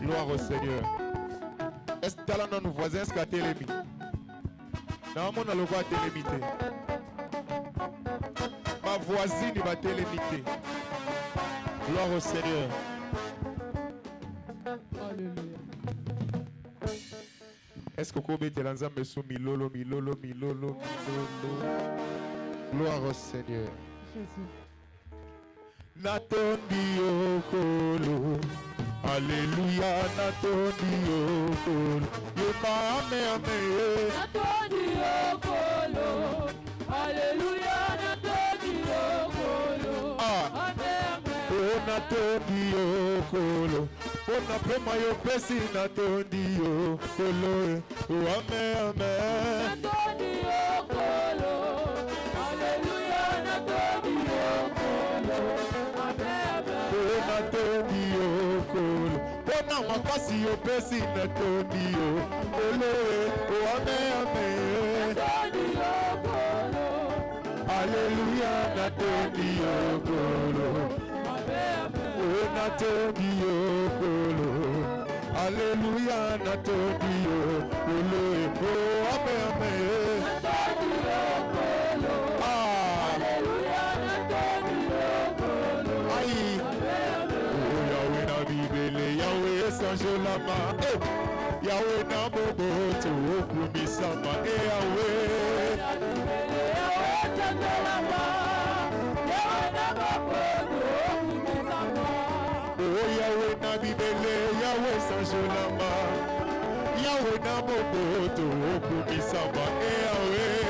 Gloire au Seigneur. Est-ce que tu as nos voisins, est-ce que tu as télémi? Non, mon a le droit de télémiter. Ma voisine va télémiter. Gloire au Seigneur. Alléluia. Est-ce que vous mettez l'ensemble sous milolo? Gloire au Seigneur. Jésus. Natondi okolo. Alléluia, Natondi okolo. Yema ame ame. Natondi okolo. Alléluia, Natondi okolo. Ame ame. Oh, Natondi okolo. Oh, na prema yo pesi Natondi okolo. Oh, ame ame. Natondi okolo. Alléluia, Natondi okolo. Ame ame. Oh, Natondi okolo. Oh, na makasi yo pesi Natondi okolo. Oh, ame ame. Natondi okolo. Alléluia, Natondi okolo. Ame ame. Oh, Natondi okolo. Alléluia, Natondi okolo. Oh, ame ame. Natondi okolo. Alléluia, Natondi okolo. Aïe. Ame ame. Oh, Yahweh na bibele, Yahweh sanjolama. Oh, Yahweh na bobo to okumisama. Yahweh. Oh, Yahweh na bibele, Yahweh sanjolama. Yahweh na bobo to okumisama. Yahweh.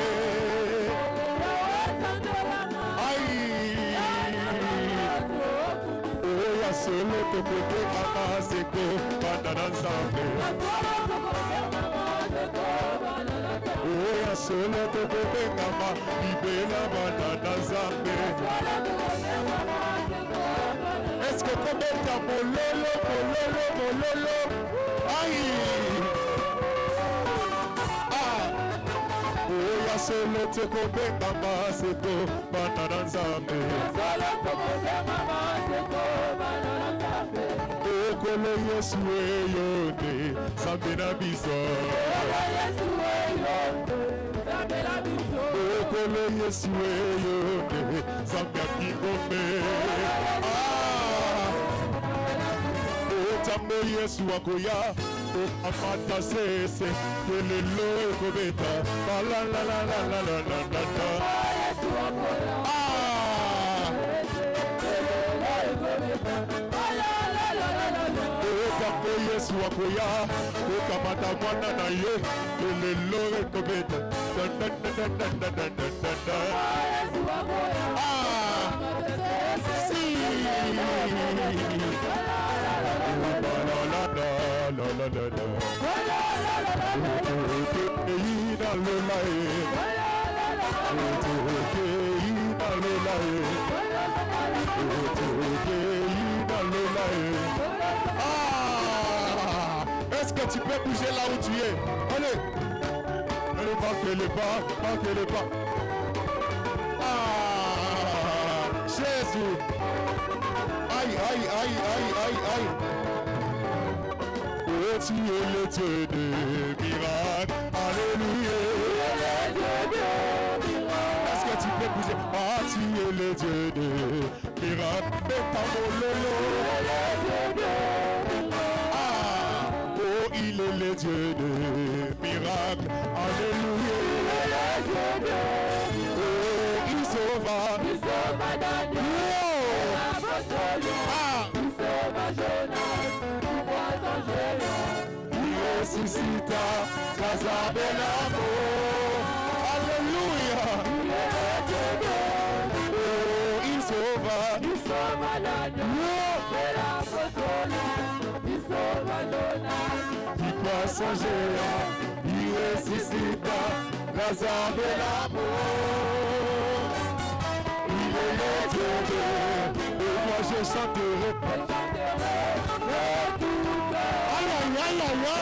Aïe. Oh, ya solo to kote mama seko banana nzambe. Oh, ya solo to kote mama bibela banana nzambe. Est-ce que comme ta mololo? Aïe. Oh, ya solo to kote mama seko banana nzambe. Okolo Yesu eyode Sambena biso. Okolo Yesu eyode Sambia kingome. Otambo Yesu akoya Amata sese Kelelo ekobeta La la la la la la la la la. Otambo Yesu akoya Okamata mwana na ye Kelelo ekobeta Da da da da da da da da. Si. La la la la. Est-ce que tu peux bouger là où tu es? Allez. Allez, marquez les pas, marquez les pas. Jésus. Aïe, aïe, aïe, aïe, aïe, aïe. Oh, tu es le Dieu de miracles. Alléluia. Est-ce que tu peux bouger? Ah, tu es le Dieu de miracles. Et ta mololo. Oh, il est le Dieu de miracles. Alléluia. Oh, il sauva. Il sauva Daniel. Il sauva Jonas. Il ressuscita Lazare de l'amour. Alléluia. Oh, il sauva Il sauva Jonas. du poisson géant. Il ressuscita Lazare de l'amour. Il est le Dieu de. Et moi je chanterai. Aïe aïe aïe aïe aïe.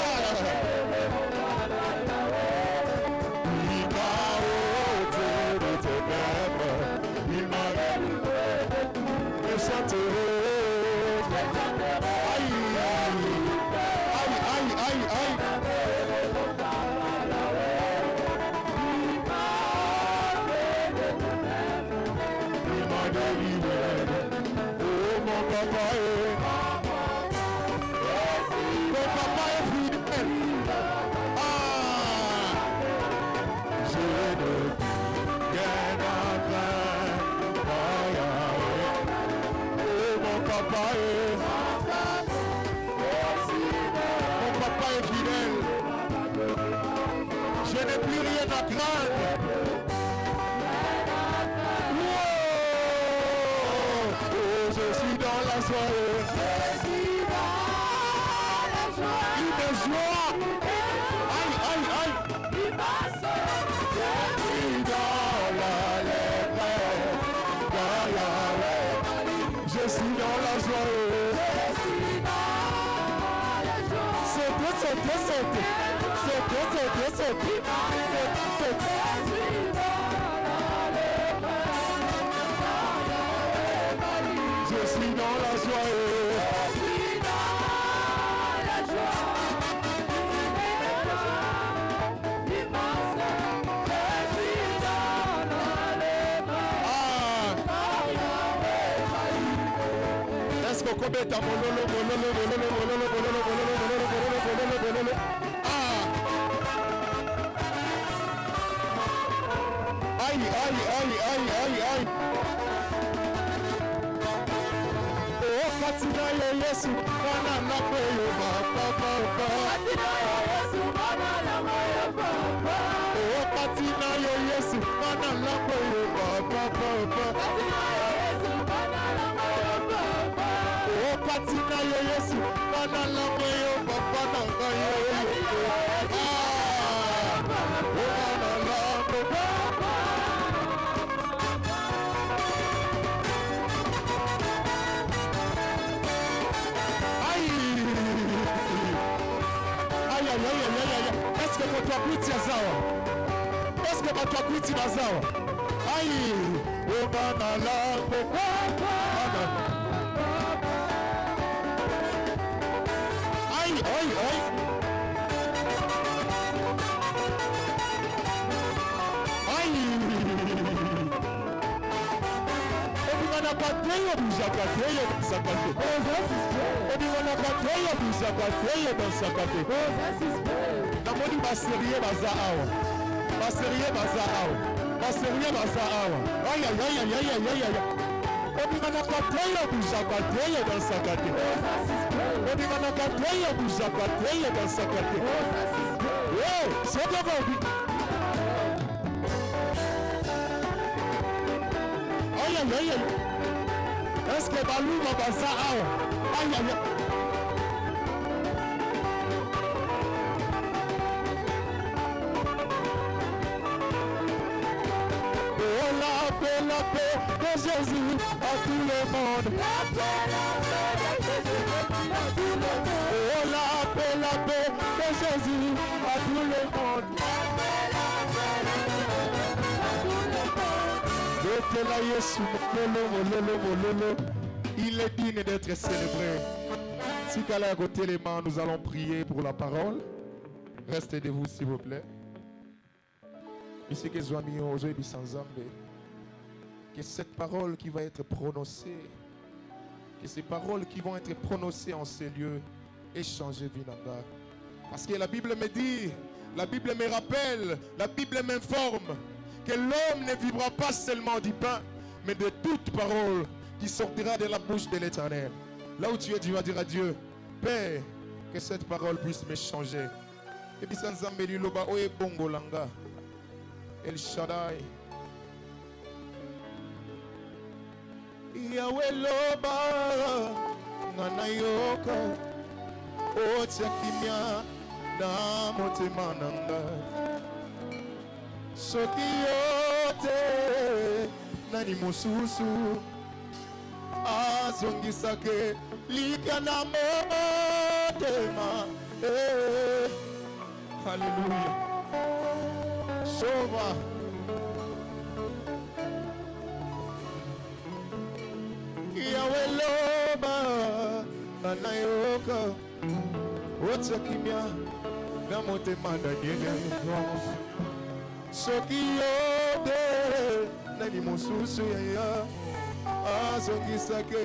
Il m'a ôté de ténèbres. Il m'a délivré de tout. Je chanterai. Aïe aïe. papa est fidèle. Ah, je ne rien à craindre. Oh, mon papa est fidèle. Je n'ai plus rien à craindre. Je suis dans la soirée. Une joie. Aïe, aïe, aïe. Je suis dans l'allégresse. Je suis dans la soirée. Sautez, sautez, sautez. Sautez, sautez, sautez. Je suis dans la soirée. Est-ce qu'on commet ta mololo. Aïe, aïe, aïe, aïe, aïe, aïe. Oh, Katina yo Yesu, Bana na koyo papa. Oh, Katina yo Yesu, Bana na koyo papa. Oh, Katina yo Yesu, Bana na koyo papa na koyo. Est-ce que votre akuiti azawa? Est-ce que votre akuiti azawa? Aïe, oh banala, aïe, aïe, aïe. Aïe. Obimana kateyo bujakateyo sakate. Obimana kateyo bujakateyo sakate. Namoni baserie baza awa. Baserie baza awa. Aïe aïe aïe aïe aïe aïe aïe. Obimana kateyo bujakateyo sakate. Obimana kateyo bujakateyo sakate. Oh, c'est quoi? Aïe aïe aïe. Est-ce que Balou va passer awa? Aïe aïe. Oh la paix de Jésus à tout le monde. La paix de Jésus à tout le monde. Oh la paix de Jésus à tout le monde. Il est digne d'être célébré. Si qu'elle est à côté les mains, nous allons prier pour la parole. Restez debout s'il vous plaît. Ici que cette parole qui va être prononcée, que ces paroles qui vont être prononcées en ces lieux et changer Vinanga. Parce que la Bible me dit, la Bible me rappelle, la Bible m'informe que l'homme ne vivra pas seulement du pain, mais de toute parole qui sortira de la bouche de l'Éternel. Là où tu es, tu vas dire à Dieu, Père, que cette parole puisse me changer. Et puis sans Zambeli Loba Oye Bongo Langa, El Shaddai, Yahweh Loba, Nanayoka, Otiakimia, Namotema Nanga. Soki yote nani mususu azongisake likana motema. Hallelujah. Sova Yahweh Loba anayoka wote kimya na motema Daniel. Soki yote nani mususu ya azongisake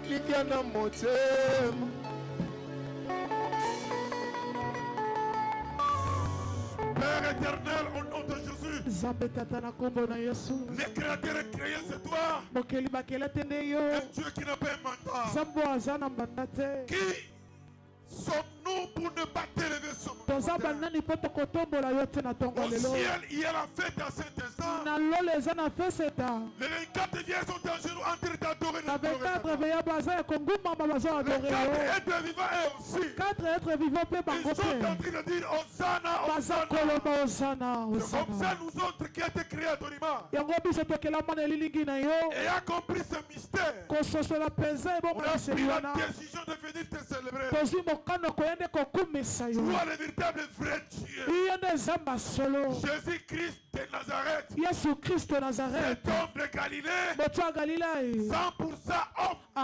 Lilia na motema. Père éternel, au nom de Jésus, les créateurs et créés, c'est toi. Un Dieu qui n'a pas un mentor. Qui sommes-nous pour ne pas t'élever sur notre terre? Au ciel, il y a la fête à cet instant. Les 24 vieilles sont à genoux en train d'adorer notre Les 4 êtres vivants aussi. Ils sont en train de dire Hosanna, Hosanna. C'est comme ça nous autres qui a été créés à ton image. Et a compris ce mystère. On a pris la décision de venir te célébrer. Tu vois le véritable vrai Dieu. Jésus-Christ de Nazareth. Cet homme de Galilée. 100% homme. 100%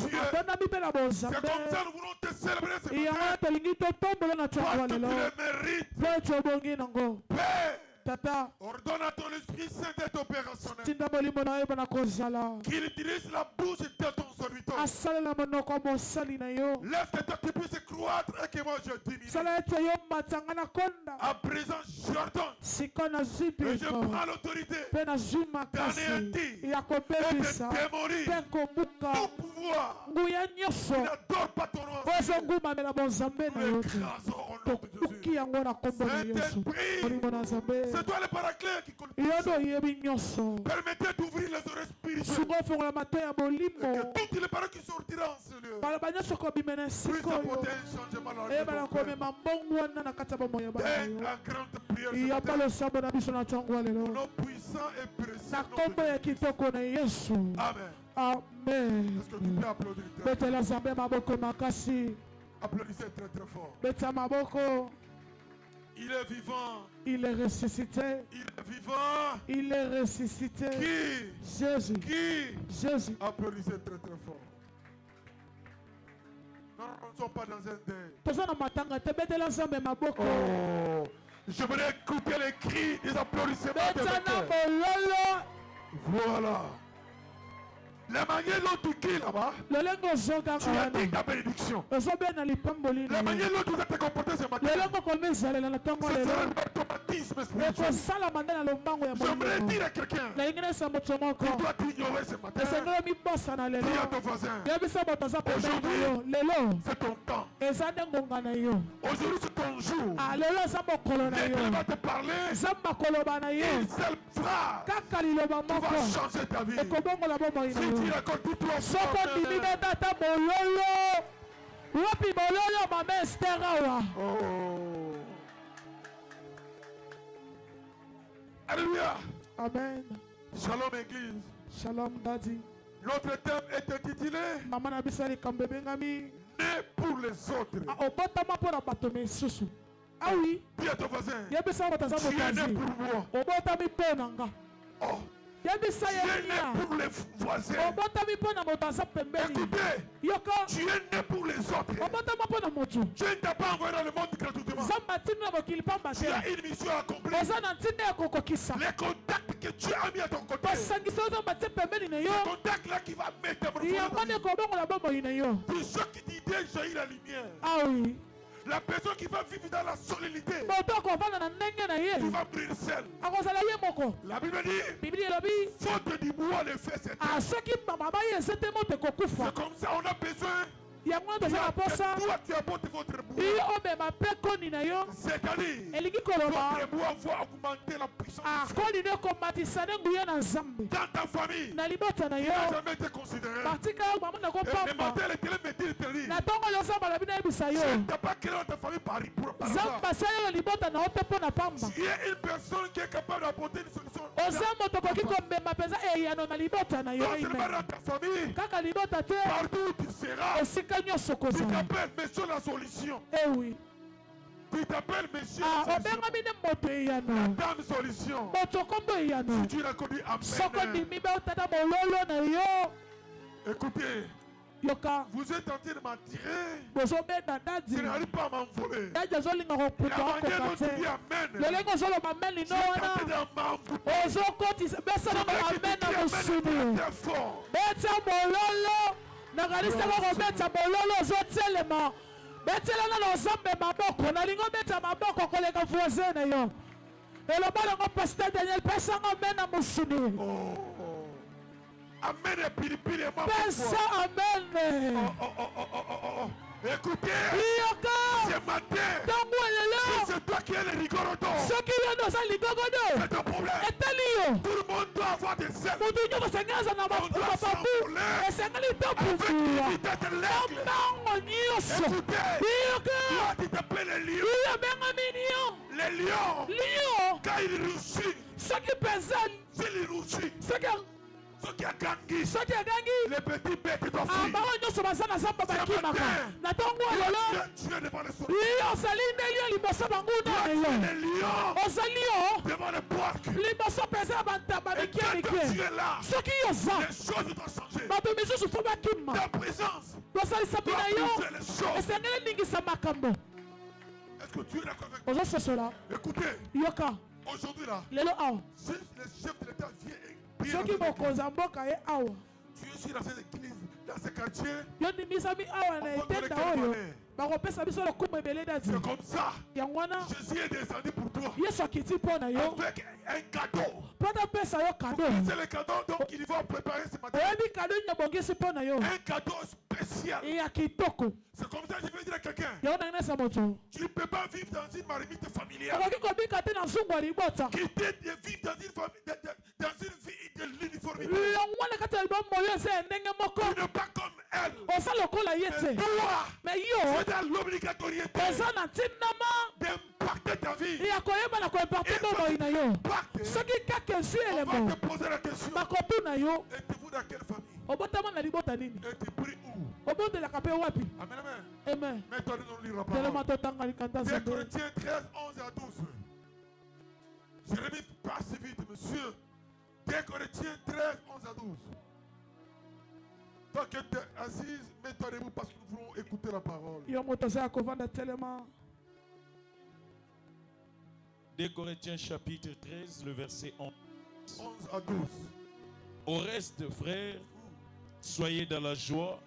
Dieu. C'est comme ça nous voulons te célébrer ce matin. Toi, tu le mérites. Père. Tata, ordonne à ton Esprit Saint d'être opérationnel. Qu'il utilise la bouche de ton serviteur. Laisse que toi tu puisses croître et que moi je diminue. À présent, j'ordonne et je prends l'autorité d'anéantir et de démolir tout pouvoir qui n'adore pas ton nom. Nous l'écrasons au nom de Jésus. C'est toi le paraclet qui conduit. Permettez d'ouvrir les oreilles spirituelles. Et que toutes les paroles qui sortiront en ce lieu puissent apporter un changement dans la vie. La grande prière. Au nom puissant et précieux. Amen. Amen. Est-ce que tu peux applaudir? Applaudissez très très fort. Il est vivant. Il est ressuscité. Il est vivant. Il est ressuscité. Qui? Jésus. Qui? Jésus. Applaudissez très très fort. Non, nous ne sommes pas dans un deuil. Oh, je voudrais écouter les cris des applaudissements de cœur. Voilà. La manière dont tu cries là-bas, tu as dit ta bénédiction. La manière dont tu as te comporté ce matin, c'est un automatisme spirituel. J'aimerais dire à quelqu'un, tu dois t'ignorer ce matin. Dis à ton voisin, aujourd'hui, c'est ton temps. Aujourd'hui, c'est ton jour. L'Éternel va te parler. Une seule phrase, tu vas changer ta vie. Si tu racontes tout toi, oh. Alléluia. Amen. Shalom Église. Shalom Daddy. Notre thème est intitulé Né pour les autres. Ah oui. Dis à ton voisin, Tu es né pour moi. Oh. Tu es né pour les voisins. Écoutez, tu es né pour les autres. Tu ne t'es pas envoyé dans le monde gratuitement. Tu as une mission à accomplir. Les contacts que tu as mis à ton côté, ce contact-là qui va mettre pour ceux qui disent j'ai eu la lumière. Ah oui. La personne qui va vivre dans la solennité, tu vas briller seul. La Bible dit, faute du bois, le feu s'éteint. C'est comme ça, on a besoin. Toi, tu apportes votre bois. C'est-à-dire, votre bois va augmenter la puissance. Dans ta famille, il n'a jamais été considéré. Et le matin, l'Éternel me dit, tu n'as pas créé ta famille par hasard. Tu es une personne qui est capable d'apporter une solution. Non seulement dans ta famille, partout où tu seras. Tu t'appelles Monsieur la solution. Eh oui. Tu t'appelles Monsieur la solution. La dame solution. Si tu l'as connu, amen. Écoutez, yoka Vous êtes en train de m'attirer. bozobenda dadi Je n'arrive pas à m'envoler. dadi azolinga koputa La manière okoka dont tu dis te Amen. lolenge ozoloba amen Tu lino es wana tenté de m'envoler. ozokotisa besanango amen na mosuni Très fort. beta bololo nakanisaka kobeta bololo ozotelema betelana na ozambe maboko nalingi obeta maboko koleka voisin na yo eloba nango pasteur daniel pesanga amen na mosuni Oh. Amen et pilipili et moi. pesa amen Oh. Écoutez, yoka ce matin, ntango elelo c'est toi qui es le rigorodo. soki yo nde oza ligogodo C'est ton problème. etali yo Tout le monde doit avoir des ailes. moto nyonso esengeli aza na mababu esengeli mpe Avec putua une vitesse de l'aigle. ntango nyonso Écoutez, yoka toi tu t'appelles les lions. iyo abengami lion Les lions, lion quand ils rougissent, soki mpenza s'ils rougissent, ceux qui agangi, soki agangi les petits bêtes doivent fuir. bango nyonso baza na zamba bakimaka na ntongo lelo Tu es devant les soldats. lion ozali nde lion liboso banguna na Tu yo es les lions ozali yo devant les porcs. liboso mpenza ya bantaba Et mike quand mike tu es là, soki yo oza les choses doivent changer. bato misusu fo bakima Ta présence bosalisa mpe doit na yo bouger les choses. esengeli ningisa makambo Est-ce que tu es d'accord avec moi? ozososola Écoutez, yoka aujourd'hui là, lelo awa si le chef de l'État vient et prie soki dans cette mokonzi ya mboka ye awa église, tu es ici dans cette église, dans ce quartier, yo ndimisami awa na etenda oyo bakopesa biso lokumu ebele dadi c'est comme ça. yango wana Jésus est descendu pour toi yesu akiti mpo na yo avec un cadeau. mpo napesa yo kado C'est le cadeau donc il va préparer ce matin. oyebi kado nyabongisi mpo na yo Un cadeau spécial. ya kitoko C'est comme ça que je veux dire à quelqu'un. yango nanginesa moto Tu ne peux pas vivre dans une marmite familiale. okoki kobika te na nzungu ya libota Quitter de vivre dans une famille, dans une vie de l'uniformité. yango wana kati ya libomo yo eza ya ndenge moko Tu n'es pas comme elle. oza lokola ye Mais te toi, me tu yo es dans l'obligatoriété oza na ntinama d'impacter ta vie. ya koyeba na koimparte bomoi na yo Impacter. soki kaka esi On elemo va te poser la question. bakotuna yo Êtes-vous dans quelle famille? obotama na libota nini Et tu pries où? obondelaka mpe wapi Amen, amen. amen Mets-toi nous lire la telema parole. totanga likanda 2 nzambe Corinthiens 13, 11 à 12. Jérémie, passe vite, monsieur. 2 Corinthiens 13, 11 à 12. Toi qui es assise, mets-toi debout parce que nous voulons écouter la parole. yo moto aza ya kovanda telema 2 Corinthiens chapitre 13, le verset 11. 11 à 12. Au reste, frères, soyez dans la joie,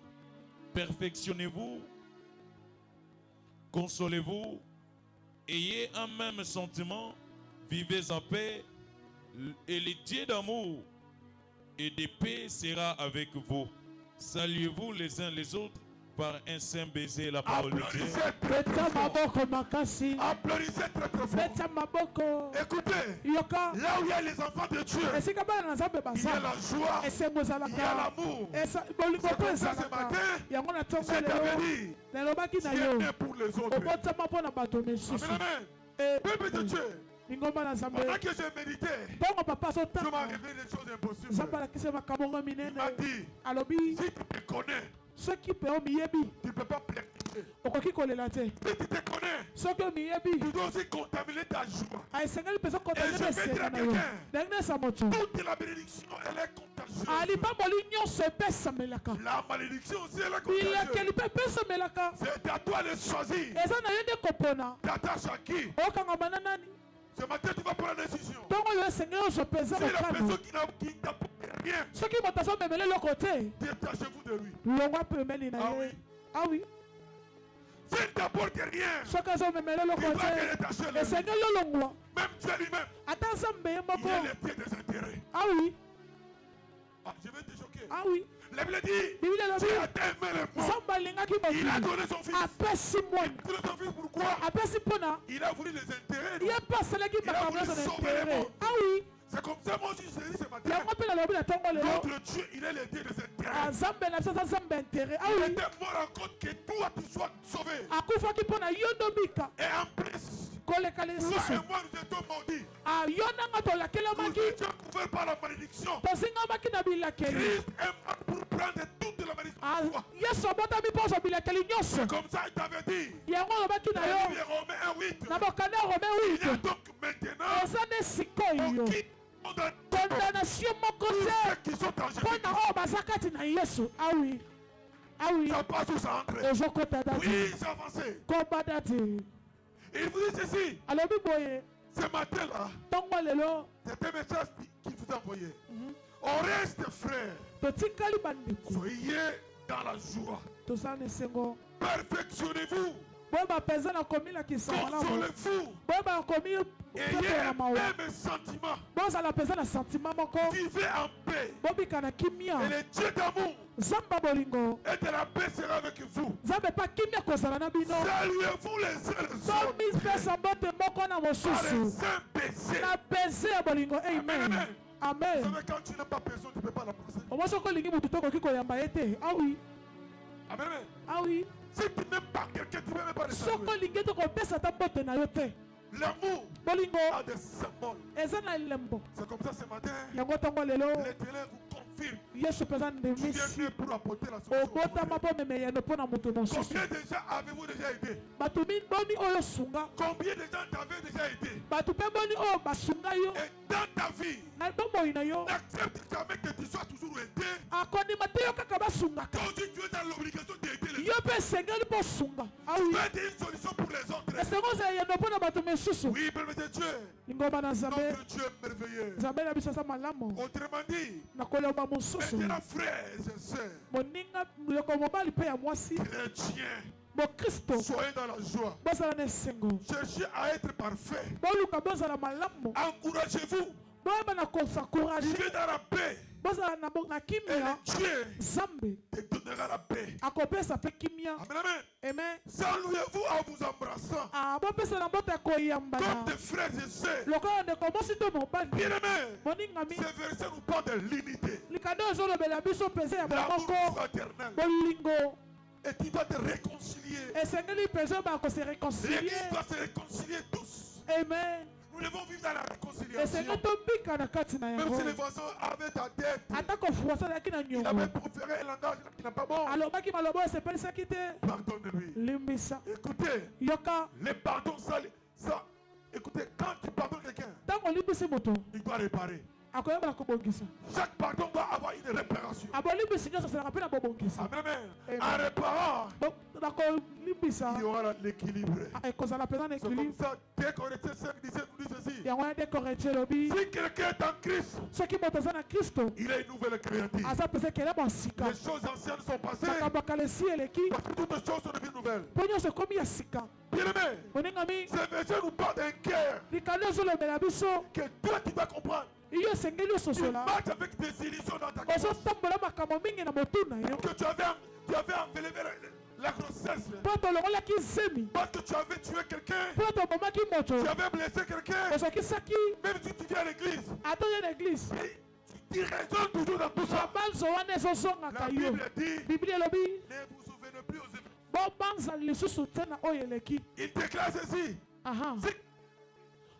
perfectionnez-vous, consolez-vous, ayez un même sentiment, vivez en paix, et le Dieu d'amour et de paix sera avec vous. Saluez-vous les uns les autres par un saint baiser, la parole de Dieu. Applaudissez très beta fort. maboko makasi Applaudissez très fort. beta maboko Écoutez, yoka là où il y a les enfants de Dieu, esika bana na nzambe il y a baza la joie, esengo il y a ezalaka l'amour. bolingo C'est mpo comme ça ce ezalaka matin, yango na ntongo je t'avais lelo dit, nalobaki tu na es yo né pour les autres. obotama mpo na bato misusu Amen, amen. Eh, Peuple de Dieu, lingomba na nzambe pendant que j'ai médité, ntongo papa je m'en azotanga révélé des choses impossibles. nzambe alakisi makambo ngo Il m'a minene dit, alobi si tu te connais, soki mpe omiyebi tu ne peux pas planifier. okoki kolela te Si tu te connais, soki omiyebi tu dois aussi contaminer ta joie. esengeli mpenza Et kotamina je vais dire esenga à na yo quelqu'un, ndenge nesa moto toute la bénédiction, elle est contagieuse. alipamboli nyonso epesamelaka La malédiction aussi, elle est bilakeli contagieuse. mpe epesamelaka C'est à toi de choisir. eza na yo nde kopona T'attaches à qui? okangama na nani Ce matin, tu vas prendre la décision. ntongo oyo esengeli ozwa mpenza Si la mokano personne qui n'apporte rien, soki moto azomemela eloko te détachez-vous de lui. longwa pembeni na Ah ye oui. awi S'il ne t'apporte rien, soki azomemela eloko tu vas te te détacher de lui. esengeli olongwa Même Dieu lui-même, ata nzambe ye il moko est le Dieu des intérêts. awi Ah, je vais te choquer. awi La Bible dit, bibili Dieu elobi a aimé le monde. nzambe alingaki Il a mokili donné son fils. apesi mwani Il a donné son fils pourquoi? apesi mpona Il a voulu les intérêts. ye mpe asalaki makambo voulu nyonso na sauver le intere monde. awi C'est comme ça, moi aussi, je te dis ce matin. yango mpe nalobi na ntongo lelo Notre Dieu, il est le Dieu des intérêts. nzambe na biso aza nzambe intere Il awi était mort en compte que toi, tu sois sauvé. akufaki mpona yo ndobika Et en plus, koleka toi lisusu et moi, nous étions maudits. yo nanga Nous tolakelamaki étions couverts par la malédiction. tosingamaki na bilakeli Christ est mort pour prendre toute la malédiction. yesu abotami mpo ozwa bilakeli nyonso C'est comme ça, il t'avait dit. yango olobaki na Dans yo le Romains 1:8. na mokanda ya rome Il y a 8 donc maintenant, eza nde sikoyo on quitte condamnation moko tous te ceux qui sont en mpo na Jésus. oyo baza kati na yesu awi Ah oui. Ça passe ou ça entre? ezokota dati Oui, c'est avancé. komba dati Il vous dit ceci. alobi boye Ce matin-là, ntongo lelo c'était un message qui vous a envoyé. On reste frères. totikali bandeko Soyez dans la joie. toza na esengo Perfectionnez-vous. boye bapenza na komilakisa malamu Consolez-vous. boye bakomi Ayez pepela un mawa même sentiment. bozala mpenza na sentiment moko Vivez en paix. bobika na Et kimia le Dieu d'amour zamba bolingo et de la paix sera avec vous. nzambe mpa kimia kozala na bino Saluez-vous les uns les autres bomipesa mbote moko na par un mosusu saint baiser. na pese ya bolingo Amen, amen amen. Vous amen savez, quand tu n'as pas personne, tu ne peux pas l'embrasser. omoi soki olingi motu tokoki koyamba ye te awi Amen, amen. awi Si tu n'aimes pas quelqu'un, tu ne peux même pas le soki saluer. olingi tokopesa ata mbote na yo te L'amour bolingo a des symboles. eza na elembo C'est comme ça ce matin. yango ntongo lelo L'Éternel vous confirme. yesu mpenza Tu viens ndemisi venu pour apporter la solution. obotama mpo meme yano mpo na moto mosusu Combien déjà avez-vous déjà aidé? bato boni oyo sunga Combien de gens t'avaient déjà aidé? bato mpe boni oyo basunga yo Et dans ta vie, na bomoi na yo n'accepte jamais que tu sois toujours aidé. akondima te yo kaka basungaka Toi aussi, tu es dans l'obligation d'aider les yo autres. mpe esengeli mpo sunga Tu awi veux aider une solution pour les autres. esengo ozala yano mpo na bato mosusu Oui, permettez Dieu. lingomba na nzambe Notre Dieu est merveilleux. nzambe na biso aza malamu Autrement dit, na kolemba mosusu maintenant, frères et sœurs, moninga ndeko mobali mpe ya mwasi chrétiens, mokristo soyez dans la joie. bozala na esengo Cherchez à être parfait. boluka bozala malamu Encouragez-vous. boyeba na kosencourage Vivez dans la paix. bozala na Et kimia le Dieu nzambe te donnera la paix. akopesa mpe kimia Amen, amen. amen Saluez-vous en vous embrassant. bopesa na mbote ya koyambana Comme des frères et sœurs. lokola ndeko mwasi to mobali Bien-aimés, moningami ce verset nous parle de l'unité. likanda ezolobela biso mpenza ya L'amour bamoko fraternel. bolingo Et tu dois te réconcilier. esengeli mpenza oyo bakose réconcilie L'Église doit se réconcilier tous. amen Nous devons vivre dans la esenge réconciliation. tobika na kati na Même yango si les voisins avaient ta tête, atako fuasa azalaki na il avait nyongo préféré un langage qui n'a pas bon. alobaki maloba oyo esepelisaki te Pardonne-lui. limbisa Écoutez, yoka les pardons, ça, écoutez, quand tu pardonnes quelqu'un, ntango olimbisi moto il doit réparer. akoyebala kobongisa Chaque pardon doit avoir une réparation. abolimbisi nyonso asalaka mpe na bobongisa Amen. Amen. En réparant, na kolimbisa il y aura l'équilibre. ekozala mpenza na C'est comme équilibre ça, dès Corinthiens 5, 17 nous dit ceci. yango ya nde korintie elobi Si quelqu'un est en Christ, soki moto aza na kristo il est une nouvelle créature. aza mpenza ekelemo ya sika Les choses anciennes sont passées. makambo ya kala esi eleki Parce que toutes les choses sont devenues nouvelles. mpo nyonso ekomi ya sika Bien-aimé, moningami ce verset nous parle d'un cœur likanda ezolobela biso que toi tu dois comprendre. iyo esengeli Tu ososola marches avec des illusions dans ta vie. ozotambola makambo mingi na motu na yo Que tu avais enlevé la grossesse. mpo tolongolaki zemi Parce que tu avais tué quelqu'un. mpo tobomaki moto Tu avais blessé quelqu'un. ozokisaki Même si tu viens à l'église. atoye na eglise Tu raisonnes toujours dans tout ça. banzo wana ezozongaka La yo Bible dit, bibli elobi ne vous souvenez plus aux événements. bobanza lisusu te na oyo eleki Il déclare ceci. aha C'est-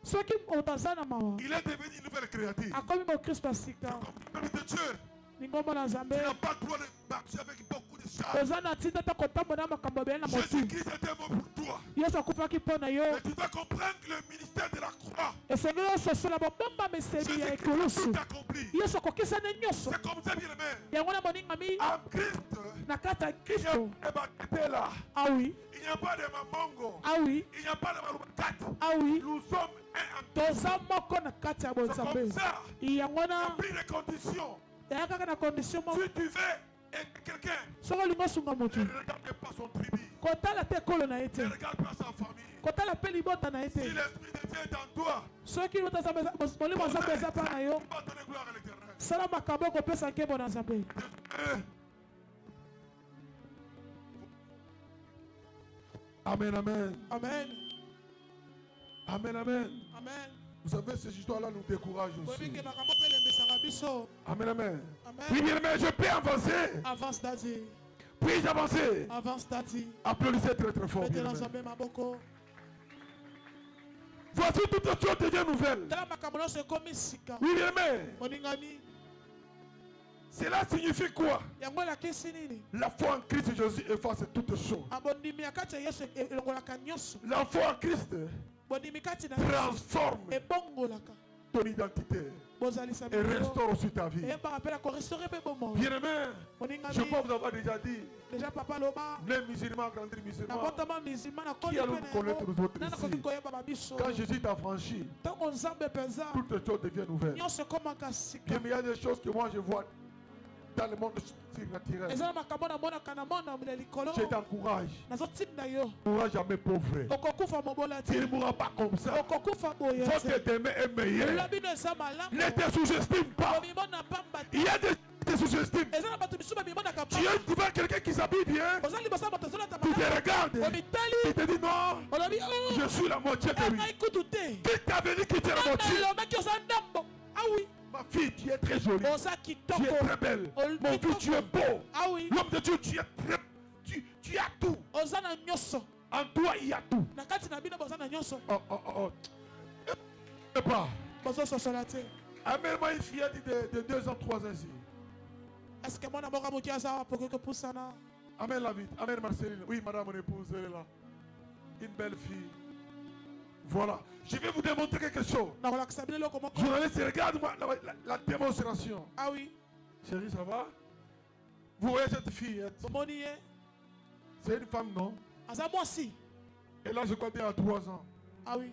soki moto aza na mawa Il est devenu une nouvelle créature. akomi mokristo ya sika Comme le de Dieu. lingombo na nzambe Tu n'as pas le droit de marcher avec beaucoup de charges. oza na ntina te kotambola na makambo ebele na motu Jésus-Christ était mort pour toi. yesu akufaki mpo na yo Mais tu dois comprendre le ministère de la croix. esengeli ososola bobombameseli ya Jésus-Christ a ekulusu tout accompli. yesu akokisana nyonso C'est comme ça, bien aimé. yango na moningami En Christ, na kati ya il n'y kristo a pas de là. awi Il n'y a pas de mamongo. awi Il n'y a pas de maloukat. awi Nous sommes un en toza moko na kati ya C'est bonzambe comme ça. yango na Remplis les conditions. eya kaka na condition moko Si tu veux aider quelqu'un, soki olingi osunga motu ne regarde pas son tribu. kotala te ekolo na ye te Ne regarde pas sa famille. kotala mpe libota na ye Si te l'Esprit de Dieu est en toi, soki molimo nzambe eza mpa na yo tu vas donner gloire à l'Éternel. sala makambo ekopesa nkembo na nzambe Amen, amen. amen Amen, amen. amen Vous savez, ces histoires-là nous découragent aussi. boyebi ke makambo mpe elembisaka biso Amen, amen. amen Oui, bien aimé, je peux avancer. avance dadi Puis-je avancer? avance dadi Applaudissez très très fort. Bien betela aimé. nzambe maboko Voici toutes les choses deviennent nouvelles. tala makambo nyonso ekomi sika Oui, bien aimé. moningami Cela signifie quoi? yango elakisi nini La foi en Christ Jésus efface toutes choses. abondimi ya kati ya yesu elongolaka nyonso La foi en Christ bondimi kati na yesu transforme. ebongolaka ton identité bozalisa et restaure aussi ta vie. et par rappel à restaurer mes moments. Bien-aimé, Moninga je mi, peux vous avoir déjà dit, déjà papa loba les musulmans, grandir na musulmans, botama musulman na qui allons connaître nous autres nana ici? koki koyeba babiso Quand Jésus t'a franchi, ntango nzambe mpenza toutes les choses deviennent nouvelles. nyonso ekomaka sika. Bien, mais il y a des choses que moi je vois dans le monde surnaturel. eza na makambo namonaka na mona na likolo Je t'encourage. nazotinda yo Ne mourra jamais pauvre. okokufa mobola Tu te ne mourras pas comme ça. okokufa boye Faut que te tes mains est meilleure. elobino eza malamu Ne te sous-estime pas. omimona pamba te Il y a des qui te sous-estiment. eza na bato misusu bamimonaka Tu vois quelqu'un qui s'habille bien. oza liboso ya moto azolata Tu te malamu regardes. omitali Il te dit non, olobi je suis la moitié de lui. ngai kutu te Qui t'a venu quitter la moitié? elobaki oza ndambo awi Ma fille, tu es très jolie. oza Tu es kitoko très belle. Mon fils, tu es beau. awi L'homme de Dieu, tu es très. Tu as tout. oza na nyonso En toi, il y a tout. na kati na bino boza na nyonso Oh. Pas. bozososola te. Amène-moi une fillette de 2 ans, 3 ans ici. Est-ce que mwana moko moki aza awa pokoki kopusana Amène-la vite. Amène Marceline. Oui, madame, mon épouse, elle est là. Une belle fille. Voilà. Je vais vous démontrer quelque chose. nakolakisa bino eloko moko Journaliste, regarde-moi la démonstration. ah oui Chérie, ça va? Vous voyez cette fillette? bomoni ye C'est une femme, non? aza mwasi Et là, je crois bien à 3 ans. ah oui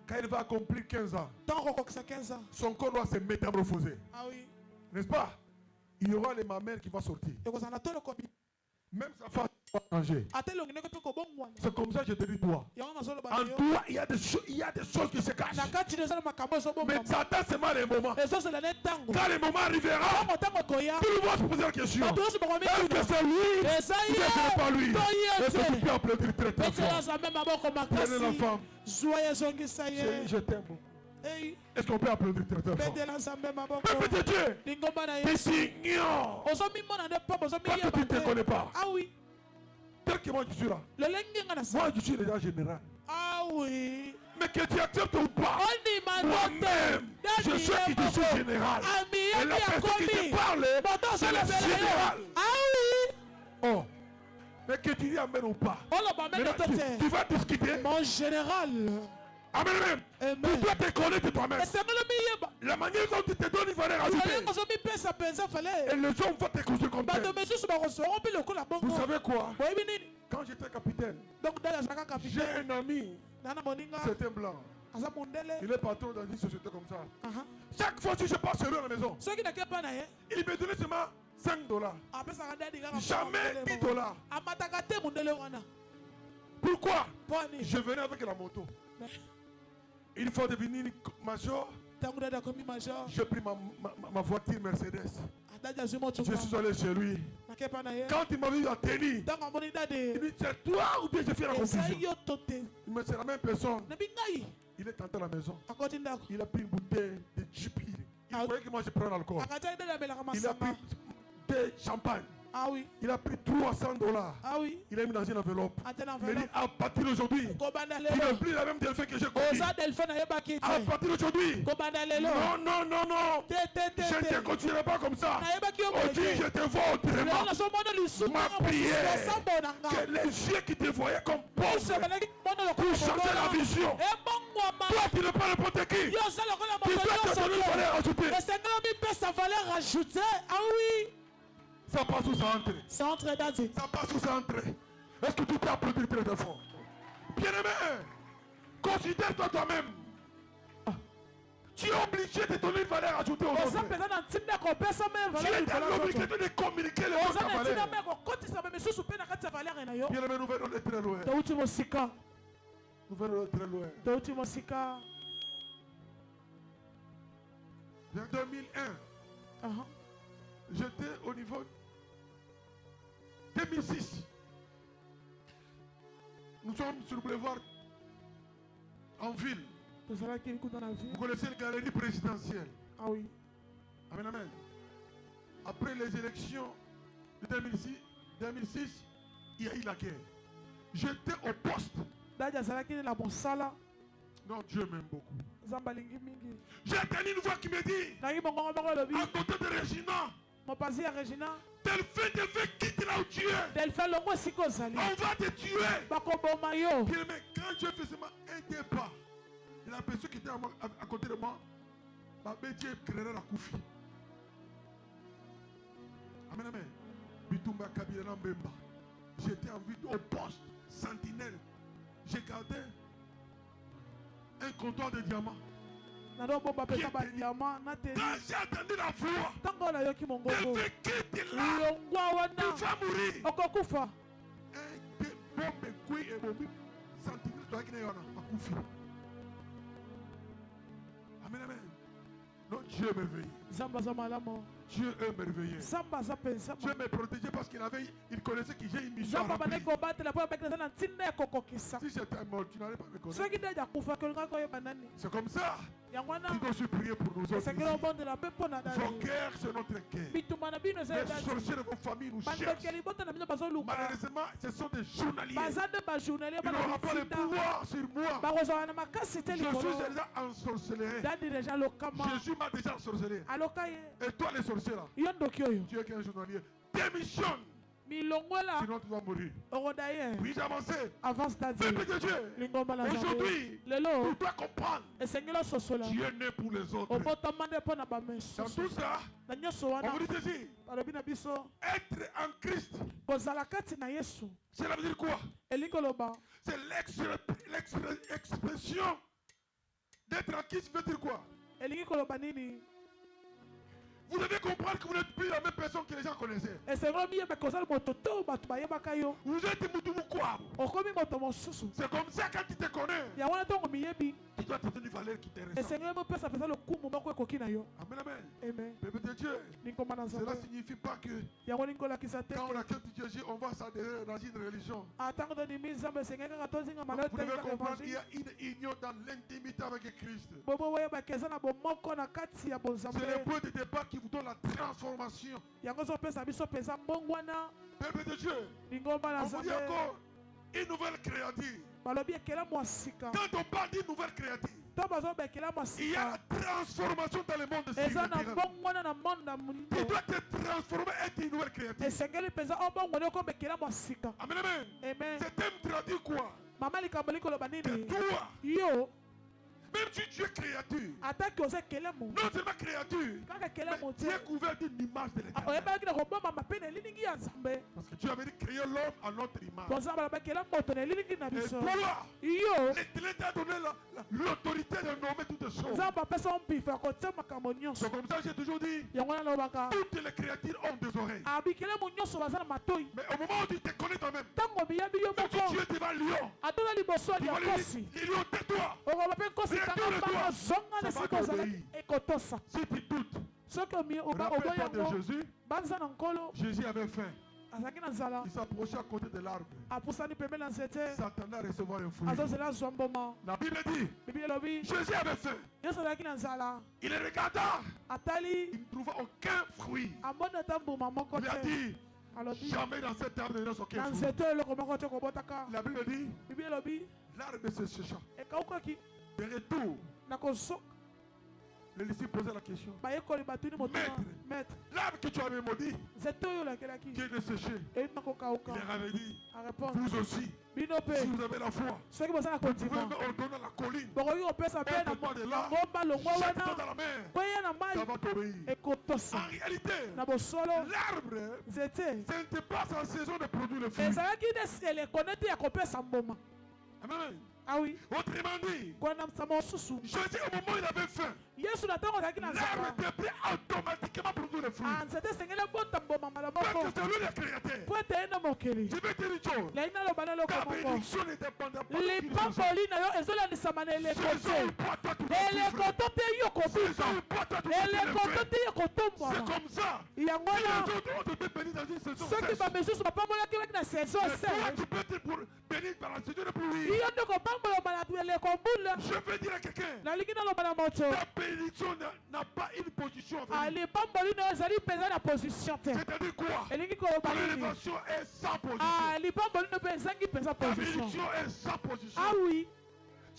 Quand elle va accomplir 15 ans, ntango kokokisa 15 ans son corps doit se métamorphoser. ah oui N'est-ce pas? Il y aura les mamelles qui vont sortir. ekozala na tolo kobi Même sa femme va changer. ata elongi ndenge mpe kobongwana C'est comme ça que je te dis toi. yango nazoloba En na yo toi, il y a des choses qui se cachent. na kati na eza na makambo Mais ezobongama j'attends seulement les moments. ezozela ne ntango Quand le moment arrivera, ntango koya tout le monde se posera la question. bato nyonso Est-ce que bakomikuna c'est lui? eza Ou bien ce n'est pas lui? ye to Est-ce que tu ye peux applaudir très te très etela fort? nzambe maboko Prenez la makasi femme. zwa ye ezongisa Chérie, ye je t'aime beaucoup. ei Est-ce qu'on peut applaudir très très fort? betela nzambe maboko Mais petit Dieu, lingomba na tu ye t'ignores. ozomimona nde mpo Parce que tu ne bozomiyeba te connais te pas. ah oui Tel que moi je suis là. lolenge nga na sa Moi je suis déjà général. ah oui Mais que tu acceptes ou pas, ondima moi-même, je suis qui te suis général. Et la personne qui te parle, c'est le général. ah oui Oh. Mais que tu dis amen ou pas. oloba mene Maintenant, to te tu vas discuter. mon général Amen, amen. Tu amen dois te connaître toi-même. esengeli miyeba La manière dont tu te donnes une valeur ajoutée. lolenge ozomipesa mpenza Et fale les gens vont te construire comme tel. bato misusu bakosoka mpe lokola Vous bongo savez quoi? boyebi nini Quand j'étais capitaine, donc dali azalaka j'ai kapitaine un ami, nana moninga c'est un blanc. aza mondele Il est patron dans une société comme ça. aha Chaque fois que je passe sur lui à la maison, soki nake epa na ye il me donnait seulement $5. apesaka dadi kaka Jamais $10. amataka te mondele wana Pourquoi? mponi Je venais avec la moto. Une fois devenu major, ntango dadi akomi major j'ai pris ma voiture Mercedes. dadi azwi Je motuka suis allé chez lui. nake epa na ye Quand il m'a vu en tenue, ntango amoni il dadi me dit c'est toi ou bien j'ai fait la eza confusion. yo to te Mais c'est la même personne. nabi ngai Il est entré à la maison. akoti ndako Il a pris une bouteille de Jupiter. Il croyait que moi je prends l'alcool. akatiaki dadi amelaka Il a pris masanga de champagne. ah oui Il a pris $300. ah oui Il a mis dans une enveloppe. ate na Il m'a dit enveloppe à partir d'aujourd'hui, kobanda tu n'es lelo plus la même delphin que j'ai connue. oza delphin nayebaki À te partir d'aujourd'hui, kobanda lelo non. te te te Je ne te te continuerai pas comme ça. nayebaki yo Aujourd'hui, je moleke te vois lelo autrement. nazomona lisusu Ma prière, osambo na nga que les yeux qui te voyaient comme pauvre, osebelaki mona pour changer la vision. ebongwama Toi, tu n'es pas n'importe qui. yo oza lokola Tu moto dois te nyonso donner une valeur te ajoutée. esengeli mipesa valeur ajoutée ah oui Ça passe ou ça entre? c'est entre dadi Ça passe ou ça entre? Est-ce que tu peux applaudir très très fort? Bien-aimé, considère-toi toi-même. Tu es obligé de donner une valeur ajoutée aux oza autres. mpenza na ntina kopesa me Tu valeur es likolo dans nzoto l'obligation de communiquer les oza autres na ntina valeurs. me kokotisa me misusu mpe na kati ya valeur na yo Bien-aimé, nous venons de très loin. touti mosika Nous venons de très loin. touti mosika En 2001, aha j'étais au niveau 2006. Nous sommes sur le boulevard en ville. tozalaki likuta na vie Vous connaissez la galerie présidentielle. ah oui Amen, amen. Après les élections de 2006, il y a eu la guerre. J'étais au poste. dadi azalaki na mosala Non, Dieu m'aime beaucoup. nzambe alingi mingi J'ai entendu une voix qui me dit, nangi mongongo moko elobi à côté de Régina, mopanzi ya regina Delphin, quitte là où tu es. delphin longo esika ozali On va te tuer. bakoboma yo Bien, mais quand je fais seulement un des pas, il y a la personne qui était à côté de moi, babeti ekrere na kufi. Amen, amen. Bitumba Kabila na Mbemba. J'étais en vue au poste sentinelle. J'ai gardé un comptoir de diamants. Quand j'ai entendu la voix, elle veut quitter là. Tu vas mourir. Un démon me couille et mon sentinelle doit être là. Amen, amen. Non, Dieu est merveilleux. Dieu est merveilleux. Dieu m'a protégé parce qu'il connaissait que j'ai une mission à remplir. Si j'étais mort, tu n'allais pas me connaître. C'est comme ça. Tu dois se prier pour nous autres. Vos cœurs, c'est notre cœur. Les sorciers de vos familles nous cherchent. Malheureusement, ce sont des journaliers. Ils n'auront pas le pouvoir sur moi. Je suis déjà ensorcelé. Jésus m'a déjà ensorcelé. Et toi, les sorciers là, tu es qu'un journalier. Démissionne. Sinon tu vas mourir. Puis avancer. Peuple de Dieu. Aujourd'hui, tu dois comprendre. Tu es né pour les autres. Dans tout ça, on vous dit ceci. Être en Christ. Cela veut dire quoi? C'est l'expression d'être en Christ veut dire quoi? Vous devez comprendre que vous n'êtes plus la même personne que les gens connaissaient. Vous êtes Moutoumoukouab. C'est comme ça quand tu te connais. Tu dois te donner une valeur qui t'intéresse. Amen, amen. Peuple de Dieu. Cela ne signifie pas que quand on accepte Jésus, on va s'adhérer dans une religion. Vous devez comprendre qu'il y a une union dans l'intimité avec Christ. C'est le point de départ qui vous donne la transformation. Peuple de Dieu, on vous dit encore une nouvelle créature. Quand on parle d'une nouvelle créature, il y a la transformation dans le monde spirituel. Tu dois te transformer et être une nouvelle créature. Amen, amen. Ce thème traduit quoi? Que toi, même si tu es créature, non seulement créature, mais tu es couvert d'une image de l'Éternel. Parce que Dieu avait créé l'homme à notre image. Et toi, l'Éternel t'a donné l'autorité de nommer toutes les choses. C'est comme ça que j'ai toujours dit, toutes les créatures ont des oreilles. Mais au moment où tu te connais toi-même, même si tu es devant lion, tu vas lui dire, lion, tais-toi. Si tu doutes, rappelle-toi de Jésus. Jésus avait faim. Il s'approchait à côté de l'arbre. S'attendait à recevoir un fruit. La Bible dit, Jésus avait faim. Il regarda. Il ne trouva aucun fruit. Il a dit, jamais dans cet arbre il n'y a aucun fruit. La Bible dit, l'arbre se sécha. De retour, le disciple posait la question. Maître, l'arbre que tu avais maudit, qui est desséché. Il leur avait dit, vous aussi, si vous avez la foi, vous pouvez me ordonner la colline. Ôte-toi de là, jette-toi dans la mer, ça va t'obéir. En réalité, l'arbre, ce n'était pas sa saison de produire le fruit. Amen. Ah oui. Autrement dit, Jésus, au moment où il avait faim, l'arbre était prêt automatiquement pour produire le fruit. Parce que c'est lui le créateur. Je vais te dire une chose. Ta bénédiction ne dépend pas de c'est comme ça. Si les autres ont été bénis dans une saison sèche, tu peux être béni par la saison de pluie. Je veux dire à quelqu'un, ta bénédiction n'a pas une position. C'est-à-dire quoi? Ta élévation est sans position. Ta bénédiction est sans position. Ah oui.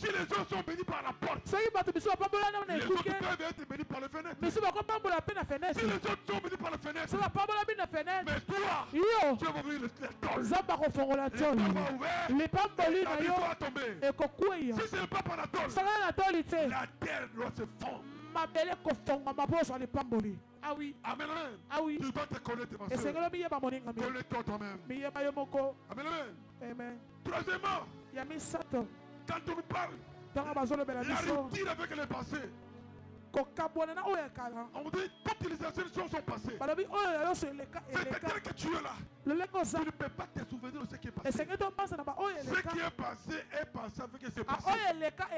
Si les gens sont bénis par la porte, soki bato misu bapambolana na les autres ekuke peuvent être bénis par les fenêtres. misu bakopambola mpe na Si fenêtre les autres sont bénis par les fenêtres, so bapambola mpe na fenêtre mais toi, yo Dieu va ouvrir les tôles. nzambe akofongola Les toli tôles vont ouvrir, lipamboli la na vie yo va tomber. ekokweya Si ce n'est pas par la tôle, sangana na toli te la terre doit se fondre. mabele kofongama mpo ozwa lipamboli awi Amen, amen. awi Tu dois te connaître, ma soeur. esengeli miyeba moninga mi Connais-toi toi-même. miyeba yo moko Amen, amen. amen Troisièmement, ya misato quand on nous parle, ntango bazolobela la biso rupture avec le passé, kokabwana na oyo ya kala on vous dit toutes les anciennes choses sont passées. balobi oyo nyonso eleka C'est-à-dire que tu es là. lolenge oza Tu ne peux pas te souvenir de ce qui est passé. esengeli topanza na baoyo Ce eleka qui est passé avec ce qui s'est oyo passé.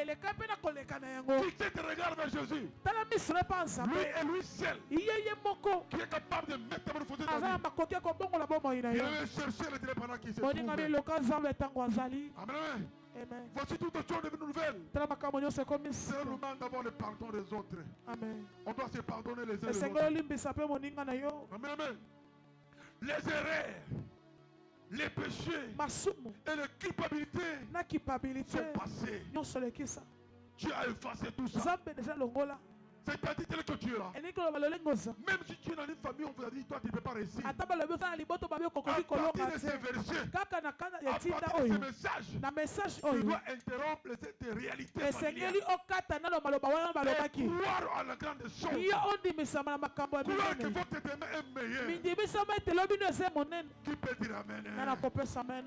eleka mpe na koleka na yango Fixez tes regards vers Jésus. tala miso ne pa Lui nzambe et lui seul ye moko qui est capable de métamorphoser aza ta na vie. makoki ya kobongola bomoi na Il yo avait cherché le dirait pendant qu'il se moninga trouvait. miloka nzambe ntango azali Amen, amen. amen Voici toutes les choses devenues nouvelles. tala makambo nyonso ekomi C'est le sika moment d'avoir le pardon des autres. amen On doit se pardonner les uns les esengeli autres. olimbisa mpe moninga na yo Amen, amen. Les erreurs, les péchés masumu et les culpabilités na kipabilité sont passés. nyonso lekisa Dieu a effacé tout ça. nzambe deja longola C'est-à-dire tel que tu es là. elingi koloba lolenge oza Même si tu es dans une famille, on vous a dit, toi, tu ne peux pas réussir. ata balobi oza na liboto babi À okokoki partir kolonga de ces te versets, kaka na kana ya à ntinda partir de oyo ces messages, na message tu oyo dois interrompre cette réalité esengeli familiale okata na maloba wana et balobaki croire à la grande chose. yo ondimisama na makambo ya Croire que minene votre demain est meilleur. mindimisama ete lobi no eza monene Qui peut dire Amen? nga na kopesa amen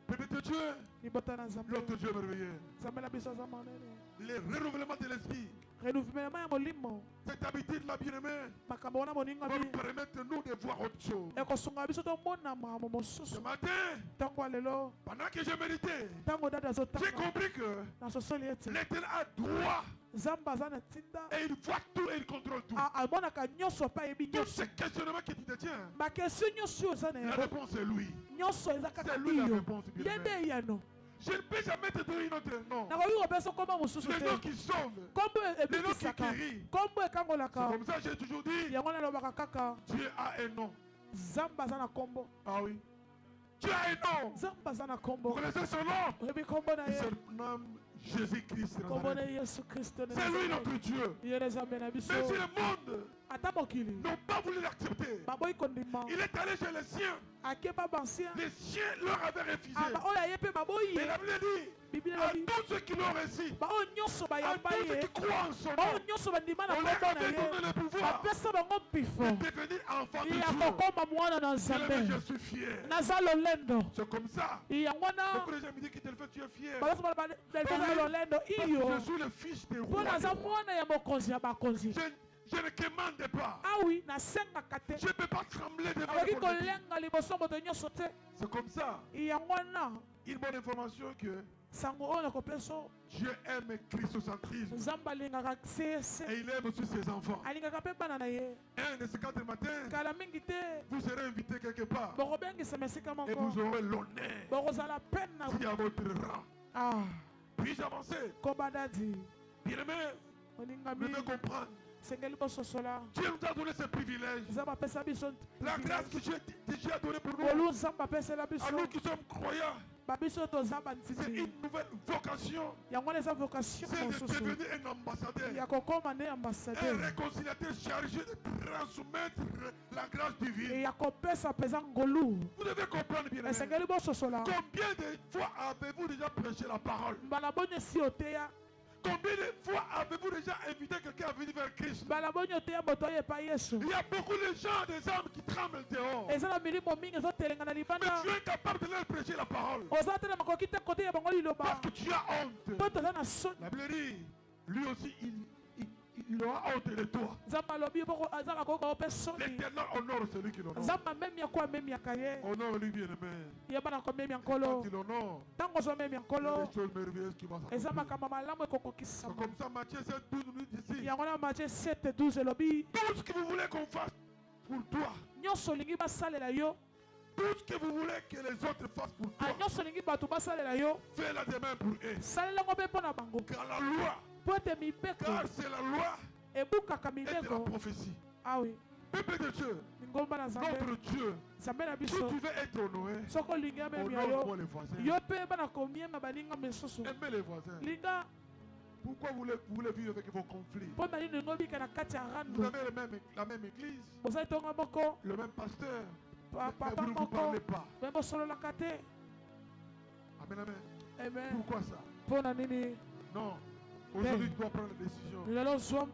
Bébé de Dieu, libota na nzambe l'autre Dieu merveilleux. nzambe na biso aza monene Le renouvellement de l'esprit. renouvellement ya molimo Cette habitude, la bien-aimée, makambo wana moninga va nous mi permettre nous de voir autre chose. ekosunga biso tomona makambo Ce mosusu matin, ntango ya lelo pendant que je méditais, ntango dada j'ai azotanga compris que nasosoli ete l'Éternel a droit nzambe aza na ntinda et il voit tout et il contrôle tout. amonaka nyonso mpe ayebi Tous nyonso ces questionnements que tu te tiens, bakesio nyonso oyo oza na la yango réponse est lui. nyonso eza kaka C'est lui la iyo réponse, ye bien-aimé. nde eyano Je ne peux jamais te donner une autre nom. nakoki kopesa komba mosusu Le nom te qui sauve. kombo Le nom qui ebikisaka guérit. kombo C'est ekangolaka comme ça que j'ai toujours dit, yango nalobaka kaka Dieu a un nom. nzambe aza na kombo Ah oui. Dieu a un nom. nzambe aza na Vous kombo connaissez son nom? oyebi kombo na Il ye se nomme Jésus-Christ. de kombo na Nazareth. yesu kristo C'est lui notre Dieu. ye na nzambe na biso Mais si le monde ata mokili n'ont pas voulu l'accepter, baboyi kondima il est allé chez les siens. akeba bansien Les siens leur avaient refusé. oyo aye mpe baboyi Et ye la Bible dit, biblia à elobi tous ceux qui l'ont reçu, baoyo nyonso à bayamba tous ceux ye qui croient en son baoyo nom, nyonso bandima na on leur kombo na avait donné ye le pouvoir bapesa bango mpifo de devenir enfants de ya Dieu. kokoma mwana na Bien-aimé, nzambe je suis fier. naza lolendo C'est comme ça. yango wana Beaucoup de gens me disent que tu es fier. bazoso delfeza lolendo Parce que iyo je suis le fils des mpo rois. naza mwana ya mokonzi ya bakonzi Je ne commande pas. awi nasengaka te Je ne peux pas trembler devant akoki le monde. kolenga liboso moto nyonso te C'est comme ça. yango wana Une bonne information que sango oyo nakopesa Dieu aime christocentrisme nzambe alingaka sese et il aime aussi ses enfants. alingaka mpe bana na ye Un de ces 4 matins, kala mingi te vous serez invité quelque part bokobengisama esika et moko vous aurez l'honneur bokozala pene na d'y à votre rang. ah Puis-je avancer? kobadadi Bien-aimé, oningami vous devez comprendre. sengeli bososola Dieu nous a donné ce privilège. nzambe apesa biso La grâce que Dieu a donnée pour nous, kolu nzambe apesela à biso nous qui sommes croyants, babiso toza c'est bantiti une nouvelle vocation. yango wana eza vocation C'est de mosusu devenir un ambassadeur, ya kokóma nde un ambassadeur réconciliateur chargé de transmettre la grâce divine. ya kopesa mpenza ngolu Vous devez comprendre bien. esengeli bososola Combien de fois avez-vous déjà prêché la parole? mbala boni esi oteya Combien de fois avez-vous déjà invité quelqu'un à venir vers Christ? mbala boni oteya moto oyo epai yesu Il y a beaucoup de gens, des âmes qui tremblent dehors. eza na milimo mingi ezotelenga na Mais libanda tu es capable de leur prêcher la parole. oza te na makoki te koteya bango liloba Parce que tu as honte. mpo toza na soni La Bible dit, lui aussi, il aura honte de toi. nzambe alobi aza makoki kao mpe soni L'Éternel honore celui qui l'honore. nzambe amemiaka amemiaka ye Honore-lui, bien-aimé. yebana komemia nkolo Quand il honore, ntango ozomemia il y a nkolo des choses merveilleuses qui vont eza s'accomplir. makambo malamu C'est ekokokisama comme ça, Matthieu 7, 12 nous dit ici. yango na matie 7 12 elobi Tout ce que vous voulez qu'on fasse pour toi, nyonso olingi basalela yo tout ce que vous voulez que les autres fassent pour toi, nyonso olingi bato basalela yo fais-la demain pour eux. salelango mpe mpo na bango Car la loi, mpo ete mibeko car c'est la loi ebukaka et de la mibeko prophétie. awi Peuple de Dieu, Ngomba na Nzambe. notre Dieu, Nzambe na si biso. tu veux être honoré, Soko linga me honore miyo. les voisins. Yo pe bana komiema baninga mesusu. Aimez les voisins. Linga Pourquoi vous voulez vivre avec vos conflits? po na nini ngobi kana kati ya Vous rando. avez la même église, Bozali tonga moko. le même pasteur, Papa mais vous ne vous moko. parlez pas. Bembo solo la kate. Amen, amen. Amen. Pourquoi ça? Po na nini. Non. Aujourd'hui, tu dois prendre la décision. Lelo zwa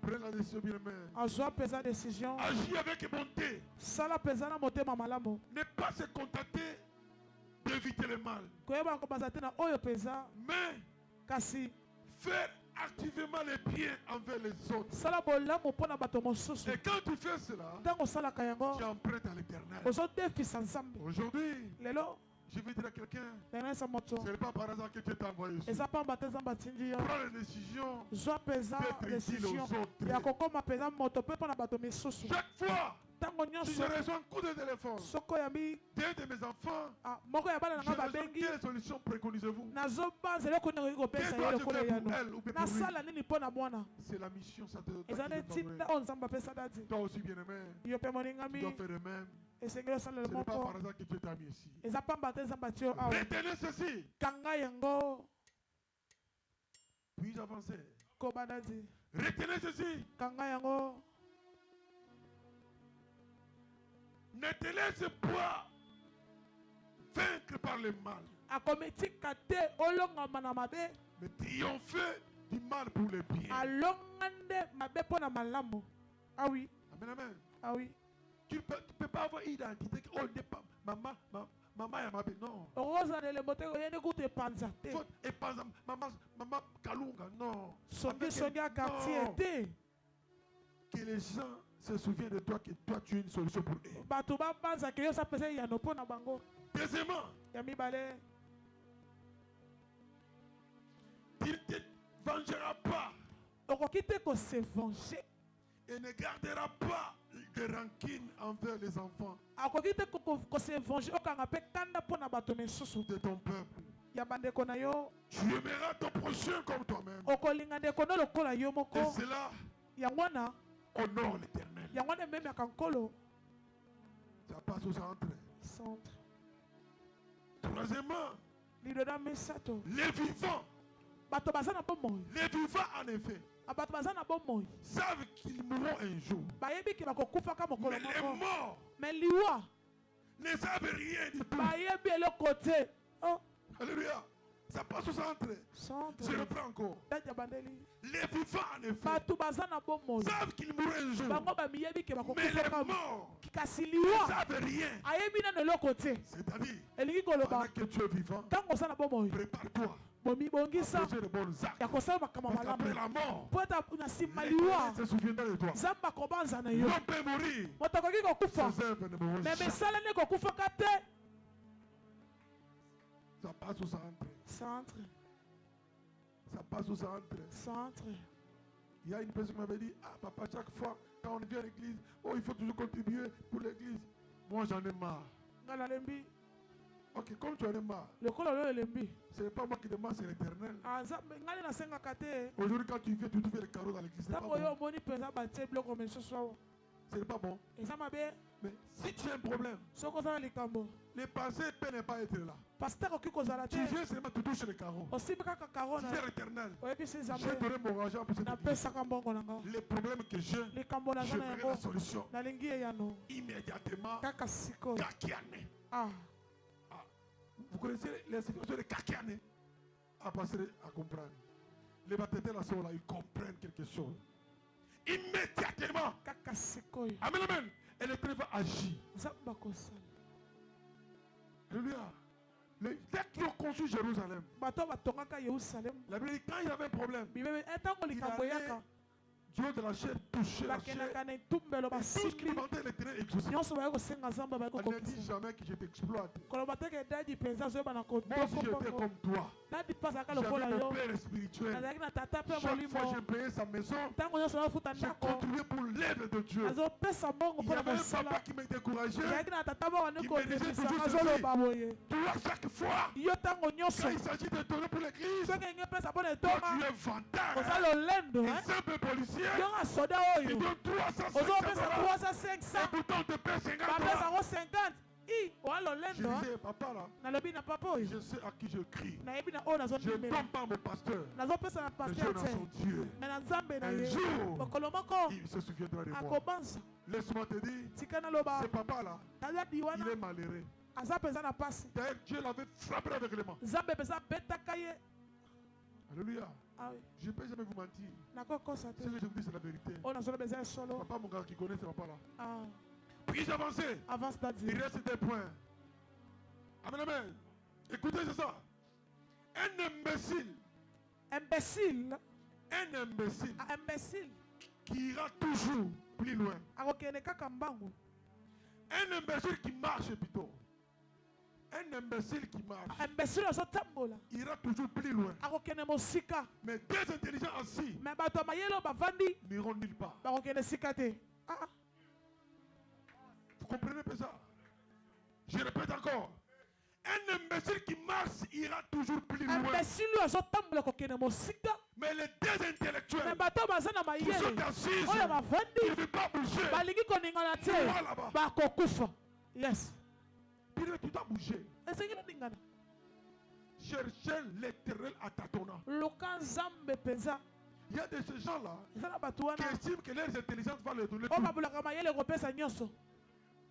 Prends la décision, bien aimé. azwa pesa décision. Agis avec bonté. Sala pesa na motema malamu. Ne pas se contenter d'éviter le mal, Koyeba kobaza te na oyo pesa mais kasi faire activement les biens envers les autres. sala bolamu mpo na bato mosusu. Et quand tu fais cela, Ntango osalaka yango tu empruntes à l'éternel. ozodefisa Nzambe. Aujourd'hui, Lelo je vais dire à quelqu'un, nanayesa moto ce n'est pas par hasard que tu t'es envoyé ici. eza pamba te Nzambe atindi yo. Prends la décision Zwa pesa d'être utile décision aux autres. ya kokoma pesa moto mpe mpo na bato misusu. Chaque fois, Ntango si nyonso je reçois un coup de téléphone soko yambi d'un de mes enfants, moko ya bana na je nga reçois babengi quelle solution préconisez-vous? nazobanza eloko nini okoki kopesa Qu'est-ce ye que lokola tu fais yano pour elle ou bien pour lui? nasala nini mpo na mwana C'est la mission, ça te eza doit neti nda oyo Nzambe apesa dati Toi aussi, bien-aimé, yo mpe tu moningami dois faire de même. esengeli osalela Ce n'est pas moko par hasard que tu t'es mis ici. eza pamba te Nzambe ati yo awa Retenez ceci. kanga yango Puis-je avancer? kobanda ti Retenez ceci. kanga yango Ne te laisse pas vaincre par le mal, akomi tika te olongama na mabe mais triompher du mal pour le bien. alonga nde mabe mpo na malamu awi Amen, amen. awi Tu ne peux pas avoir identité. Oh, n'est pas maman, maman, ya mabe. Non. okozala elembo te oyende kutu epanza te Faut épanza maman Kalunga. Non. songi ya quartier Non. te Que les gens se souviennent de toi, que toi tu es une solution pour eux. bato babanzaka yo sapesa yano mpo na bango Deuxièmement, ya mibale tu ne te vengeras pas okoki te kose venger et ne garderas pas de rancune envers les enfants akoki te kose venger okanga mpe kanda mpo na bato misusu de ton peuple. ya bandeko na yo Tu aimeras ton prochain comme toi-même. okolinga ndeko no lokola yo Et moko cela yango wana honore l'éternel. yango wana ememaka nkolo Ça passe au centre. centre Troisièmement, liloda misato les vivants. bato baza na bomoi Les vivants, en effet, bato baza na bomoi savent qu'ils mourront un jour. bayebiki bakokufaka mokolo Mais les moko morts me liwa ne savent rien du tout. bayebi eloko te oh Alléluia. Ça passe au centre. centre Je reprends encore. date ya bandeli Les vivants, en effet, bato baza na bomoi savent qu'ils mourront un jour. bango bamiyebi ke Mais les bakokufaka morts kasi ne liwa savent rien. ayebi nano eloko te C'est-à-dire, elingi koloba pendant que tu es vivant, ntango oza na bomoi prépare-toi bomibongisa à poser de bons actes. ya kosala makambo Parce qu'après malamu la mort, po ata na nsima liwa l'Éternel se souviendra de toi. nzambe akobanza na yo L'homme peut mourir. moto akoki kokufa Ses œuvres ne mourront me jamais. misala nde kokufaka te Ça passe au centre. centre Ça passe au centre. centre Il y a une personne qui m'avait dit, ah papa, chaque fois quand on vient à l'église, oh il faut toujours contribuer pour l'église. Moi j'en ai marre. nga nalembi Ok, comme tu en as marre, lokola oyo elembi ce n'est pas moi qui demande, c'est l'éternel. nzambe ngai nde nasengaka te Aujourd'hui quand tu viens, tu fais les carreaux dans l'église. Ce n'est pas ntango oyo bon. omoni mpenza batie biloko misusu awa Ce n'est pas bon. eza mabe Mais si tu as un problème, soki oza na likambo les pensées peuvent ne pas être là. paster akoki kozala te Tu viens seulement, tu touches les carreaux. osimbi kaka karo Tu na es l'éternel. oyebisi Je nzambe donnerai mon argent pour cette église. napesaka mbongo na nga Les problèmes que j'ai, likambo naza je na verrai yango la solution. nalingi ye yano Immédiatement, kaka sikoyo Kakiane. ah Vous connaissez les situations de Kakiane? À passer à comprendre. Les baptêmes là sont là, ils comprennent quelque chose. Immédiatement. kaka sikoyo Amen, amen. Et l'éternel va agir. nzambe akosala Alléluia. Dès qu'ils ont conçu Jérusalem, bato batongaka yerusalemu la Bible dit quand il y avait un problème, bibebe ntango likambo eyaka du haut de la chair, toucher la chair. bakendaka na etumbelo Et tout ce qui basimbi demandait l'éternel exaucé. nyonso baye kosenga nzambe baye On ne dit kokokisa jamais que je t'exploite. koloba teke edadi mpenza azoyeba na Moi aussi j'étais kotoko comme toi. nadi mpe azalaka J'avais lokola mon yo père spirituel. nazalaki na tata mpe Chaque fois molimo j'ai payé sa maison, ntango nyonso nafuta j'ai ndako contribué pour l'œuvre de Dieu. azopesa mbongo Il y mpona avait un mosala papa qui me décourageait. ezalaki na tata moko Qui me disait nikodebisaka toujours azoloba boye Toi, chaque fois, yo ntango nyonso quand il s'agit de donner pour l'église, soki elingi opesa mpona toi, etonga tu es vantarde. oza lolendo Un simple policier, yo nga soda il oyo donne 300 ozopesa $500. 300 500 Et pourtant, on te paie 50 bapesa $. yango 50 i oa Je lolendo disais, papa là, nalobi na papa oyo je sais à qui je crie. nayebi na oyo Je ne nazondimela donne pas à mon pasteur, nazopesa na mais paster je dans te son Dieu. me na nzambe na Un ye jour, mokolo moko il se souviendra de moi. akobanza Laisse-moi te dire, tika naloba ce papa-là, nazadi il wana est malheureux. aza mpenza na pasi D'ailleurs, Dieu l'avait frappé avec les mains. nzambe mpenza abetaka ye Alléluia. awe Je ne peux jamais vous mentir. nakokosa Ce te que je vous dis, c'est la vérité. oyo nazoloba eza ya solo Papa, mon gars qui connaît ce papa-là. Ah, Puis-je avancer? avance dadi Il reste des points. Amen, amen. Écoutez, c'est ça. Un imbécile, imbécile imbécile qui ira toujours plus loin. akokende kaka mbangu Un imbécile qui marche plutôt. Un imbécile qui marche imbécile azotambola ira toujours plus loin. akokende mosika Mais des intelligents assis me bato ya mayele oyo bavandi n'iront nulle part. bakokende sika te Ah, Vous comprenez pas ça? Je répète encore. Un imbécile qui marche ira toujours plus loin. imbécile oyo azotambola akokende mosika Mais les deux me intellectuels bato oyo baza na qui mayele sont assis, oyo ils bavandi ne veulent pas bouger. balingi koningana te Voilà là-bas. bakokufa yes Puis tu dois bouger. esengi noningana Cherchez l'éternel à tâtonnant. luka nzambe mpenza Il y a de ces gens-là eza na bato qui wana estiment que leurs intelligences vont leur donner oyo tout. babulaka mayele ekopesa nyonso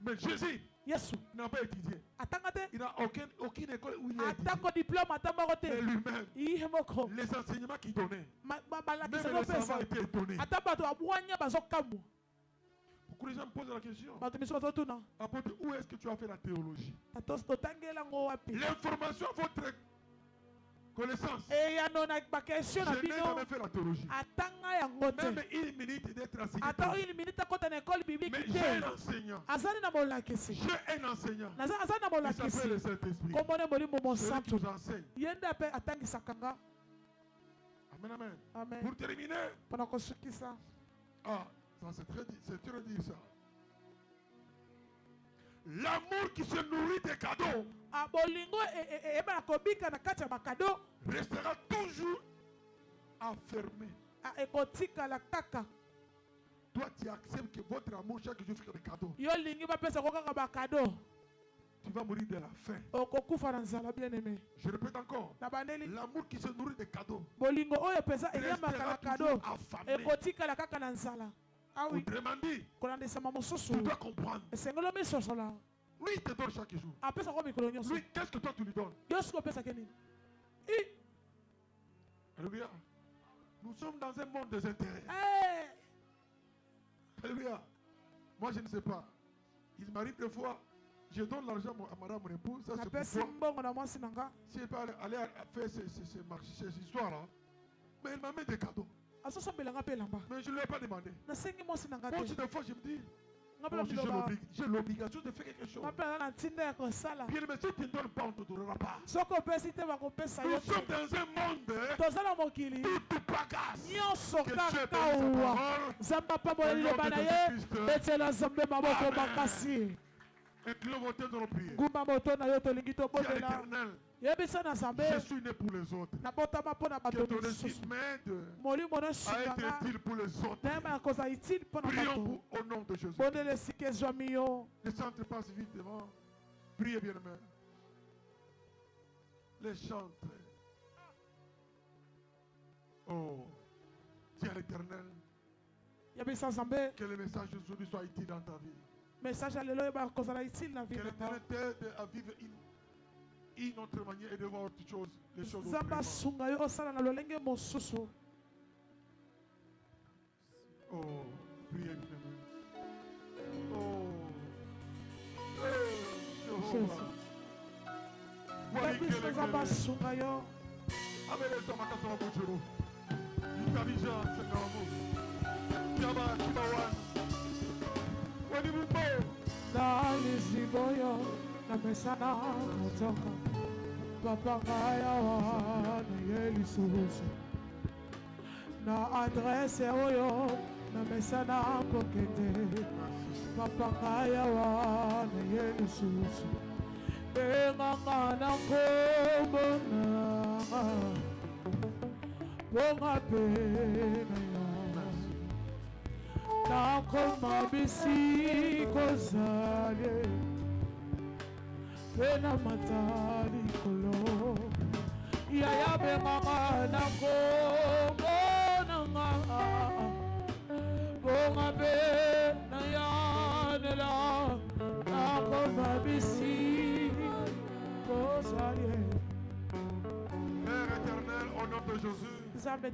Mais Jésus yesu n'a pas étudié. atanga te Il n'a aucune école où il a étudié. atako diplôme ata moko Mais te lui-même, iye moko les enseignements qu'il donnait, balakisa même les savants kopesa étaient étonnés. ata bato babwanya bazokamwa Pourquoi les gens me posent la question? bato miso bazotuna Apôtre, où est-ce que tu as fait la théologie? totangeli yango wapi L'information à votre connaissance. eyano na bakestion na Je n'ai bino jamais fait la théologie. atanga yango te Même une minute d'être enseigné. ata une minute akota na ekole biblike Mais j'ai un te enseignant. azali na molakisi J'ai un enseignant. azali na Il s'appelle molakisi le Saint-Esprit. kombone molimo Celui qui mosantu nous enseigne. ye nde mpe atangisaka nga Amen, amen. amen Pour terminer, mpona kosukisa ah, ça c'est très dire ça. L'amour qui se nourrit des cadeaux bolingo eyebana kobika na kati ya bakado restera toujours enfermé. ekotikala kaka Toi, tu acceptes que votre amour chaque jour fait des cadeaux. yo olingi bapesako kaka bakado Tu vas mourir de la faim. okokufa na nzala bien aimé Je répète encore. na bandeli L'amour qui se nourrit des cadeaux bolingo oyo mpenza eyambaka na restera kado toujours affamé. ekotikala kaka na nzala awi Autrement dit, kolandisama mosusu tu dois comprendre. esengeli omisosola Lui, il te donne chaque jour. apesako mikolo nyonso Lui, qu'est-ce que toi tu lui donnes? yo soki opesaki nini Alléluia. Nous sommes dans un monde des intérêts. Alléluia. Moi, je ne sais pas. Il m'arrive des fois, je donne l'argent à madame, mon épouse. Ça, c'est napesi pour mbongo na mwasi na nga si elle peut aller faire ces histoires-là, mais elle m'a mis des cadeaux. azosambelanga mpe elamba Mais je ne lui ai pas demandé. nasengi mwasi na nga Moi te aussi, des fois, je me dis, nga mpe moi aussi, nabiloba j'ai l'obligation de faire quelque chose. nga mpe naza na ntinda ya kosala Bien, mais si tu ne donnes pas, on ne te donnera pas. soki opesi te bakopesa yo Nous sommes te dans un monde toza na mokili tout bagasse. nyonso Que Dieu kaka bénisse sa wa parole. nzambe apambola liloba na ye betela nzambe maboko Amen. makasi Incline vos têtes dans nos prières. ngumba moto na yo tolingi Dis à tobondela l'Éternel, yebisa na nzambe je suis né pour les autres. nabotama mpo na Que bato ton mosusu esprit m'aide molimo à nosunga être nga utile pour les autres. nayeba na kozala itile mpo na Prions bato au nom de Jésus. bondela esika ezwami yo Les chantres passent vite devant. Priez bien, aimé. Les chantres. Oh, dis à l'Éternel yebisa nzambe que le message d'aujourd'hui soit utile dans ta vie. message ya lelo oyeba kozala itile na vie Que na nga l'Éternel t'aide à vivre une autre manière et de voir autre chose, les choses nzambe autrement. asunga yo osala na lolenge mosusu Oh, priez bien, aimé. Oh, Jéhovah. Voyez yebisa quel nzambe est asunga yo Amele sama kasa wa bujuru. Itabija sengamu. Kiaba kibawan. Wani bumbo. na lizibo yo na mesa na kotoka papa ngai awa naye lisusu na adrese oyo na mesa na kokende papa ngai awa naye lisusu enganga na nkombo nanga bonga pena ya nakoma bisiko zale pena matali kolo yaya benganga na nkombo nanga bonga pena ya nela nakoma bisiko zale. Père éternel, au nom de Jésus, nous avons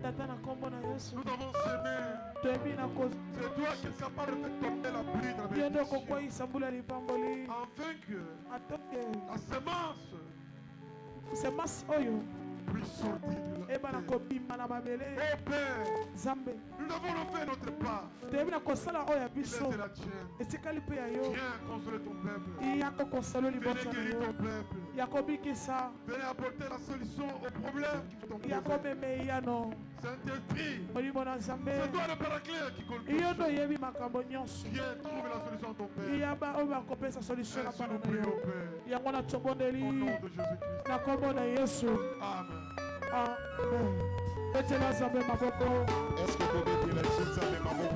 avons semé. C'est toi qui es capable de faire tomber la pluie dans la bénédiction. Afin que la semence puisse sortir de la terre. Oh Père, nous avons fait notre part. Il est de la tienne. Viens consoler ton peuple. Viens guérir ton peuple. Venez apporter la solution aux problèmes qui t'ont posé. Saint-Esprit, c'est toi le paraclet qui colle. Viens trouver la solution à ton père. Ainsi nous prions, Père. Au nom de Jésus-Christ. Amen. Amen. Est-ce que vous pouvez dire les choses à mes